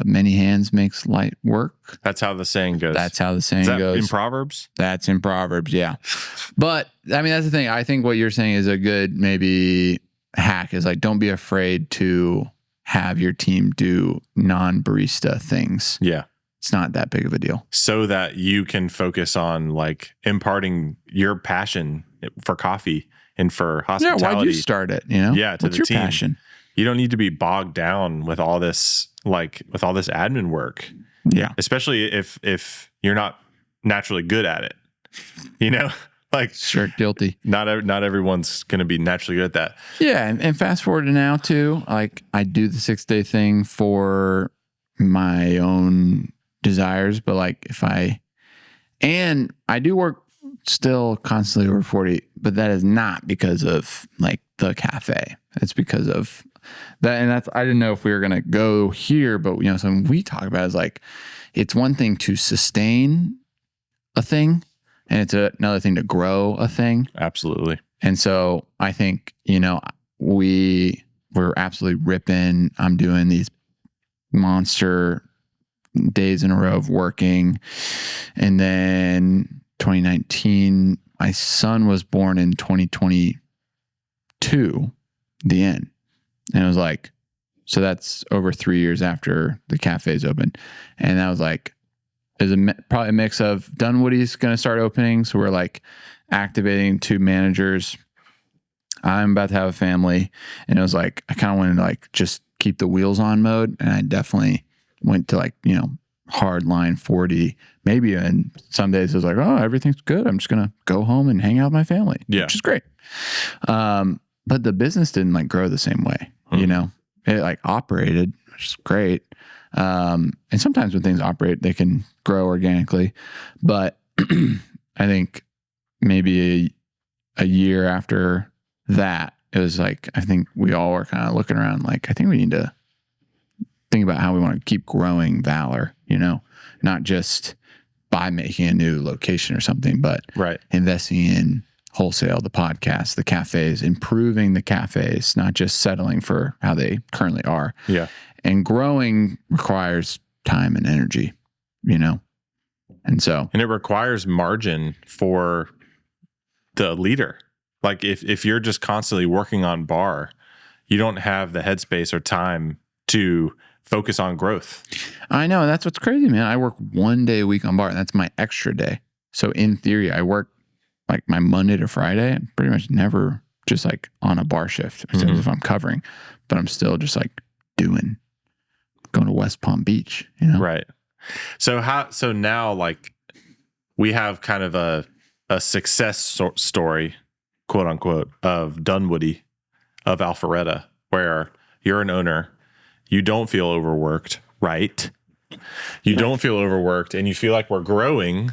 many hands makes light work. That's how the saying goes. That's how the saying goes. In Proverbs? That's in Proverbs, yeah. But I mean, that's the thing. I think what you're saying is a good maybe hack is like, don't be afraid to have your team do non-barista things. Yeah. It's not that big of a deal. So that you can focus on like imparting your passion for coffee and for hospitality. Yeah, why'd you start it? You know? Yeah, to what's the your team. Passion? You don't need to be bogged down with all this, with all this admin work. Yeah. Especially if you're not naturally good at it. You know? Like, sure, guilty. Not everyone's going to be naturally good at that. Yeah, and fast forward to now too. Like, I do the 6-day thing for my own desires, but like I do work still constantly over 40, but that is not because of like the cafe. It's because of that. And I didn't know if we were going to go here, but you know, something we talk about is like, it's one thing to sustain a thing and it's another thing to grow a thing. Absolutely. And so I think, you know, we're absolutely ripping. I'm doing these monster days in a row of working. And then 2019, my son was born in 2022, the end. And it was like, so that's over 3 years after the cafe's open. And that was like, there's probably a mix of Dunwoody's going to start opening. So we're like activating 2 managers. I'm about to have a family. And it was like, I kind of wanted to like just keep the wheels on mode. And I definitely went to like, you know, hard line 40, maybe. And some days it was like, oh, everything's good. I'm just going to go home and hang out with my family, which is great. But the business didn't like grow the same way, you know, it like operated, which is great. And sometimes when things operate, they can grow organically, but I think maybe a year after that, it was like, I think we all were kind of looking around like, I think we need to think about how we want to keep growing Valor, you know, not just by making a new location or something, but investing in wholesale, the podcast, the cafes, improving the cafes, not just settling for how they currently are. Yeah. And growing requires time and energy, you know? And it requires margin for the leader. Like if you're just constantly working on bar, you don't have the headspace or time to focus on growth. I know. That's what's crazy, man. I work 1 day a week on bar and that's my extra day. So in theory, I work like my Monday to Friday. I'm pretty much never just like on a bar shift, except if I'm covering, but I'm still just like going to West Palm Beach, you know? Right. So now like we have kind of a success story, quote unquote, of Dunwoody, of Alpharetta, where you're an owner, you don't feel overworked, right? You don't feel overworked, and you feel like we're growing.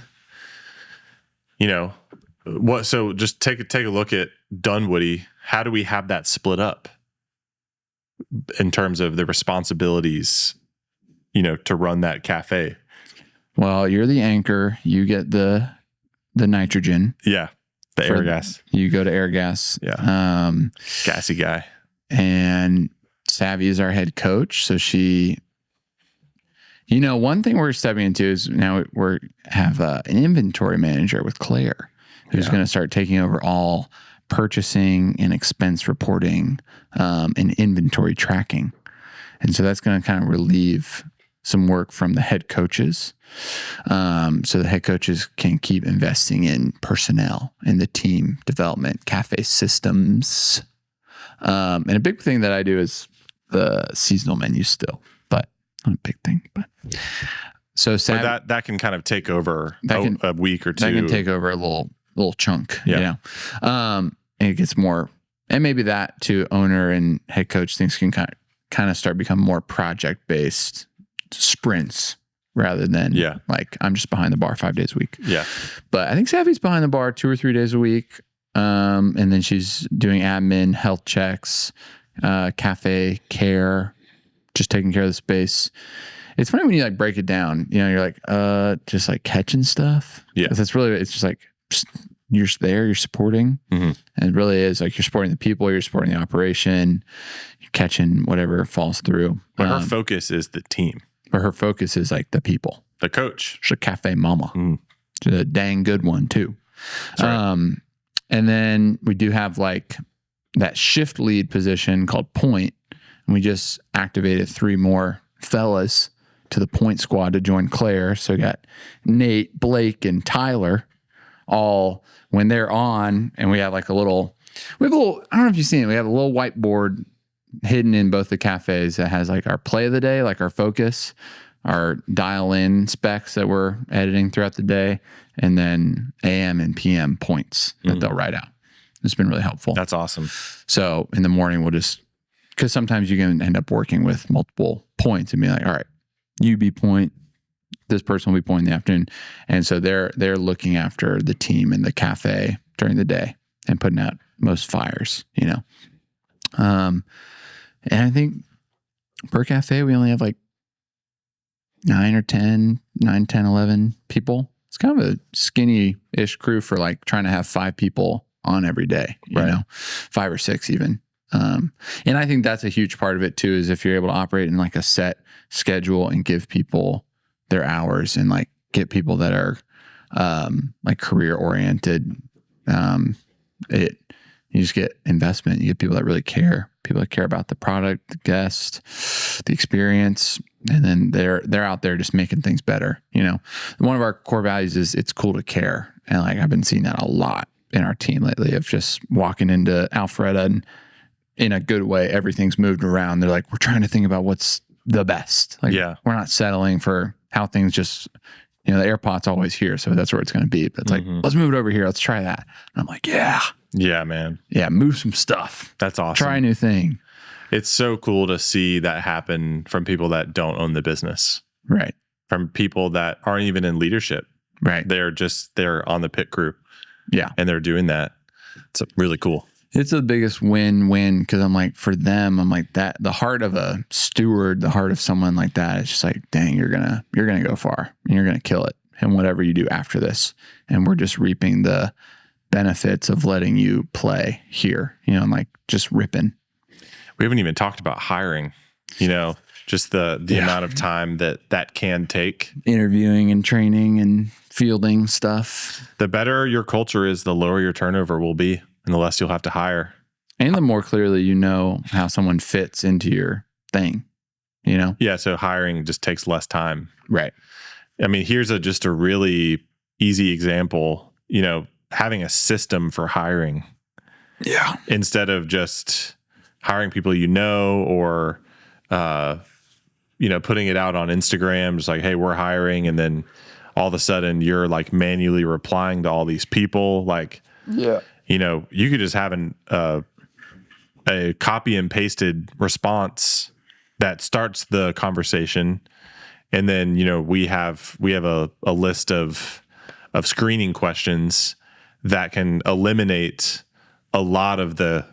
So just take a look at Dunwoody. How do we have that split up in terms of the responsibilities, to run that cafe? Well, you're the anchor. You get the nitrogen. Yeah. The air gas. You go to air gas. Yeah. Gassy guy. And Savvy is our head coach. So she, one thing we're stepping into is now we have an inventory manager with Claire, who's going to start taking over all purchasing and expense reporting and inventory tracking. And so that's going to kind of relieve some work from the head coaches. So the head coaches can keep investing in personnel and the team development, cafe systems. And a big thing that I do is the seasonal menu still, but not a big thing. But so that can kind of take over a week or two. That can take over a little chunk. Yeah. And it gets more, and maybe that too, owner and head coach things can kind of start become more project based sprints rather than like I'm just behind the bar 5 days a week. Yeah. But I think Savvy's behind the bar 2 or 3 days a week. And then she's doing admin, health checks, cafe care, just taking care of the space. It's funny when you like break it down, you're like, just like catching stuff. Yeah. It's just like, you're there, you're supporting. Mm-hmm. And it really is like you're supporting the people, you're supporting the operation, you're catching whatever falls through. But her focus is the team. But her focus is like the people. The coach. She's a cafe mama. Mm. She's a dang good one too. That's right. And then we do have like that shift lead position called point. And we just activated 3 more fellas to the point squad to join Claire. So we got Nate, Blake, and Tyler all when they're on, and we have like I don't know if you've seen it. We have a little whiteboard hidden in both the cafes that has like our play of the day, like our focus, our dial in specs that we're editing throughout the day, and then AM and PM points that they'll write out. It's been really helpful. That's awesome. So in the morning, we'll just, because sometimes you can end up working with multiple points and be like, all right, you be point, this person will be point in the afternoon. And so they're looking after the team in the cafe during the day and putting out most fires, and I think per cafe, we only have like 9, 10, 11 people. It's kind of a skinny-ish crew for like trying to have 5 people on every day, you know, 5 or 6 even. And I think that's a huge part of it too, is if you're able to operate in like a set schedule and give people their hours and like get people that are like career oriented, you just get investment. You get people that really care, people that care about the product, the guest, the experience, and then they're out there just making things better. One of our core values is it's cool to care, and like I've been seeing that a lot in our team lately of just walking into Alpharetta and in a good way, everything's moved around. They're like, we're trying to think about what's the best. Like, we're not settling for how things just, the airpot's always here, so that's where it's going to be. But it's like, let's move it over here. Let's try that. And I'm like, yeah, man. Yeah, move some stuff. That's awesome. Try a new thing. It's so cool to see that happen from people that don't own the business. Right. From people that aren't even in leadership. Right. They're on the pit crew. Yeah. And they're doing that. It's really cool. It's the biggest win-win, because I'm like, for them, I'm like, that the heart of a steward, the heart of someone like that, it's just like, dang, you're gonna go far and you're gonna kill it in whatever you do after this. And we're just reaping the benefits of letting you play here, and like just ripping. We haven't even talked about hiring, just the amount of time that can take. Interviewing and training and fielding stuff. The better your culture is, the lower your turnover will be, and the less you'll have to hire. And the more clearly you know how someone fits into your thing, Yeah, so hiring just takes less time. Right. I mean, here's just a really easy example, having a system for hiring. Yeah. Instead of just hiring people or putting it out on Instagram, just like, hey, we're hiring, and then all of a sudden you're like manually replying to all these people. Like, you could just have a copy and pasted response that starts the conversation. And then, we have a list of screening questions that can eliminate a lot of the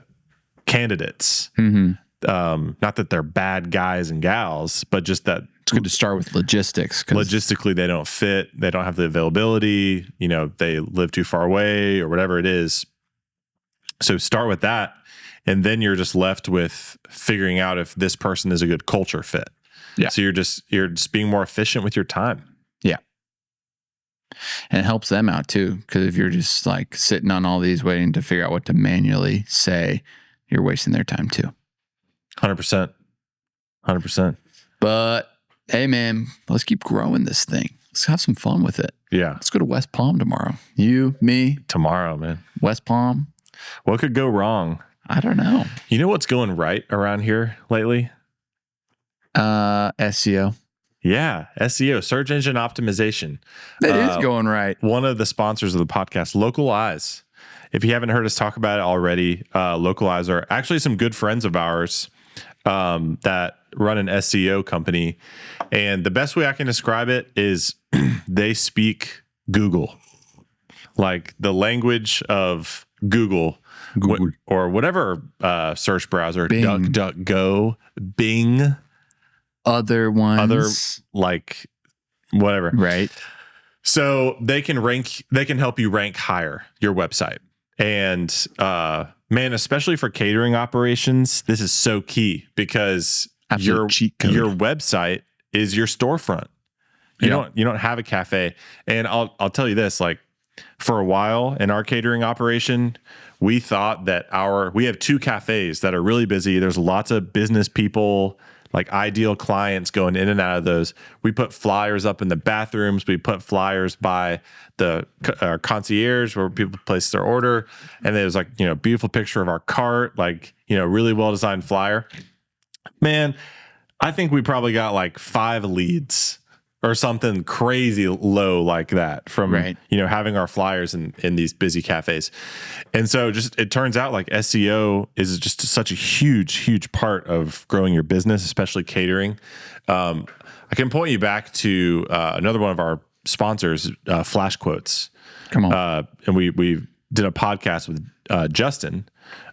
candidates. Not that they're bad guys and gals, but just that it's good to start with logistics. Logistically, they don't fit. They don't have the availability. They live too far away or whatever it is. So start with that. And then you're just left with figuring out if this person is a good culture fit. Yeah. So you're just being more efficient with your time. Yeah. And it helps them out too. Because if you're just like sitting on all these waiting to figure out what to manually say, you're wasting their time too. 100%. 100%. But hey, man, let's keep growing this thing. Let's have some fun with it. Yeah. Let's go to West Palm tomorrow. You, me. Tomorrow, man. West Palm. What could go wrong? I don't know. You know what's going right around here lately? SEO. Yeah, SEO, search engine optimization. It is going right. One of the sponsors of the podcast, Localize. If you haven't heard us talk about it already, Localize are actually some good friends of ours that run an SEO company. And the best way I can describe it is they speak Google, like the language of Google. Or whatever search browser, Bing. DuckDuckGo, Bing, other ones, other like whatever. Right. So they can help you rank higher your website. And man, especially for catering operations, this is so key because your website is your storefront. You don't have a cafe. And I'll tell you this, like for a while in our catering operation, we thought that we have 2 cafes that are really busy. There's lots of business people, like ideal clients going in and out of those. We put flyers up in the bathrooms. We put flyers by the concierge where people place their order. And there's like, beautiful picture of our cart, like, really well-designed flyer. Man, I think we probably got like 5 leads or something crazy low like that from, having our flyers in these busy cafes. And so it turns out like SEO is just such a huge, huge part of growing your business, especially catering. I can point you back to another one of our sponsors, Flash Quotes. Come on. And we did a podcast with Justin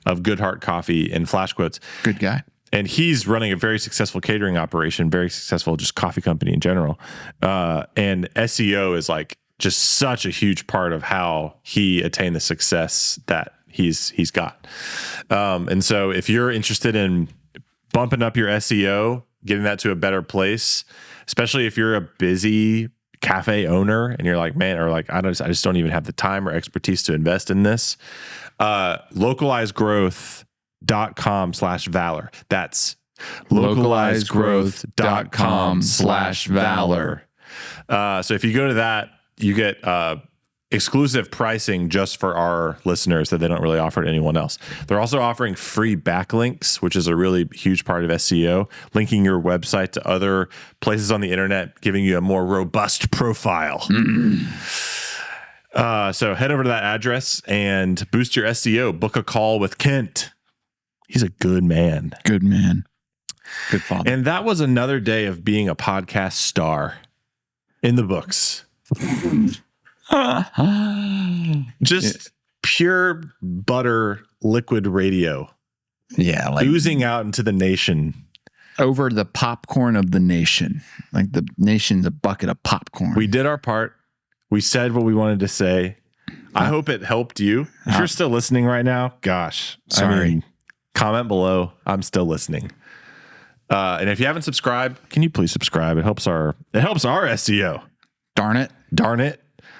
of Good Heart Coffee and Flash Quotes. Good guy. And he's running a very successful catering operation, very successful just coffee company in general. And SEO is like just such a huge part of how he attained the success that he's got. And so if you're interested in bumping up your SEO, getting that to a better place, especially if you're a busy cafe owner and you're like, man, or like, I just don't even have the time or expertise to invest in this, localizegrowth.com/valor. That's localizegrowth.com/valor. So if you go to that, you get exclusive pricing just for our listeners that they don't really offer to anyone else. They're also offering free backlinks, which is a really huge part of SEO, linking your website to other places on the internet, giving you a more robust profile. So head over to that address and boost your SEO. Book a call with Kent. He's a good man. Good man. Good father. And that was another day of being a podcast star in the books. Just pure butter liquid radio. Yeah. Like oozing out into the nation. Over the popcorn of the nation. Like the nation's a bucket of popcorn. We did our part. We said what we wanted to say. I hope it helped you. If you're still listening right now, gosh. Sorry. Comment below. I'm still listening. And if you haven't subscribed, can you please subscribe? It helps our SEO. Darn it.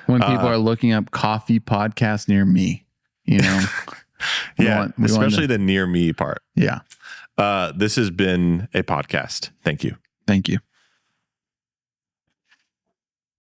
When people are looking up coffee podcasts near me, Yeah, especially the near me part. Yeah. This has been a podcast. Thank you. Thank you.